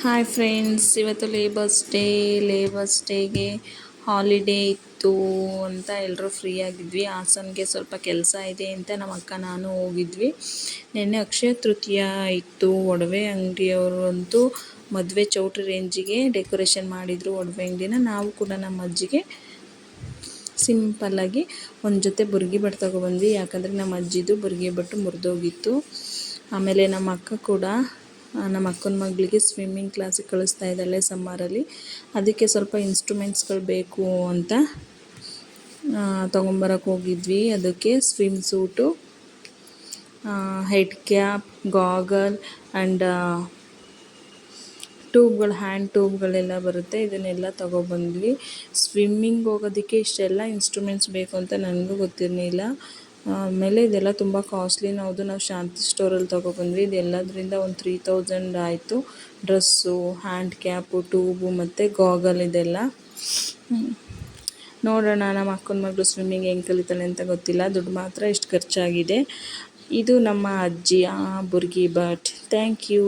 Hi friends, ಇವತ್ತು labours ಡೇಗೆ holiday ಇತ್ತು ಅಂತ ಎಲ್ಲರೂ ಫ್ರೀ ಆಗಿದ್ವಿ. ಹಾಸನ್ಗೆ ಸ್ವಲ್ಪ ಕೆಲಸ ಇದೆ ಅಂತ ನಮ್ಮ ಅಕ್ಕ ನಾನು ಹೋಗಿದ್ವಿ. ನಿನ್ನೆ ಅಕ್ಷಯ ತೃತೀಯ ಇತ್ತು. ಒಡವೆ ಅಂಗಡಿಯವರು ಅಂತೂ ಮದುವೆ ಚೌಟ್ರಿ ರೇಂಜಿಗೆ ಡೆಕೋರೇಷನ್ ಮಾಡಿದರು ಒಡವೆ ಅಂಗಡಿನ. ನಾವು ಕೂಡ ನಮ್ಮ ಅಜ್ಜಿಗೆ ಸಿಂಪಲ್ಲಾಗಿ ಒಂದು ಜೊತೆ ಬುರ್ಗಿ ಬಟ್ಟೆ ತೊಗೊಬಂದ್ವಿ. ಯಾಕಂದರೆ ನಮ್ಮ ಅಜ್ಜಿದು ಬುರ್ಗಿ ಬಟ್ಟು ಮುರಿದೋಗಿತ್ತು. ಆಮೇಲೆ ನಮ್ಮ ಅಕ್ಕ ಕೂಡ ನಮ್ಮ ಅಕ್ಕನ ಮಗಳಿಗೆ ಸ್ವಿಮ್ಮಿಂಗ್ ಕ್ಲಾಸಿಗೆ ಕಳಿಸ್ತಾ ಇದ್ದಾಳೆ ಸಮ್ಮರಲ್ಲಿ. ಅದಕ್ಕೆ ಸ್ವಲ್ಪ ಇನ್ಸ್ಟ್ರೂಮೆಂಟ್ಸ್ಗಳು ಬೇಕು ಅಂತ ತೊಗೊಂಬರಕ್ಕೆ ಹೋಗಿದ್ವಿ. ಅದಕ್ಕೆ swim suit, head cap, goggle and ಟ್ಯೂಬ್ಗಳು, ಹ್ಯಾಂಡ್ ಟ್ಯೂಬ್ಗಳೆಲ್ಲ ಬರುತ್ತೆ. ಇದನ್ನೆಲ್ಲ ತೊಗೊಬಂದ್ವಿ. ಸ್ವಿಮ್ಮಿಂಗ್ ಹೋಗೋದಕ್ಕೆ ಇಷ್ಟೆಲ್ಲ ಇನ್ಸ್ಟ್ರೂಮೆಂಟ್ಸ್ ಬೇಕು ಅಂತ ನನಗೂ ಗೊತ್ತಿರಲಿಲ್ಲ. ಆಮೇಲೆ ಇದೆಲ್ಲ ತುಂಬ ಕಾಸ್ಟ್ಲಿನ ಹೌದು. ನಾವು ಶಾಂತಿ ಸ್ಟೋರಲ್ಲಿ ತೊಗೊಬಂದ್ವಿ. ಇದೆಲ್ಲದರಿಂದ ಒಂದು 3000 ಆಯಿತು. ಡ್ರೆಸ್ಸು, ಹ್ಯಾಂಡ್ ಕ್ಯಾಪು, ಟ್ಯೂಬು ಮತ್ತು ಗಾಗಲ್ ಇದೆಲ್ಲ. ನೋಡೋಣ ನಮ್ಮ ಅಕ್ಕನ ಮಗಳು ಸ್ವಿಮ್ಮಿಂಗ್ ಹೆಂಗೆ ಕಲಿತಾಳೆ ಅಂತ ಗೊತ್ತಿಲ್ಲ. ದುಡ್ಡು ಮಾತ್ರ ಇಷ್ಟು ಖರ್ಚಾಗಿದೆ. ಇದು ನಮ್ಮ ಅಜ್ಜಿಯ ಬುರ್ಗಿ ಬಟ್. Thank you.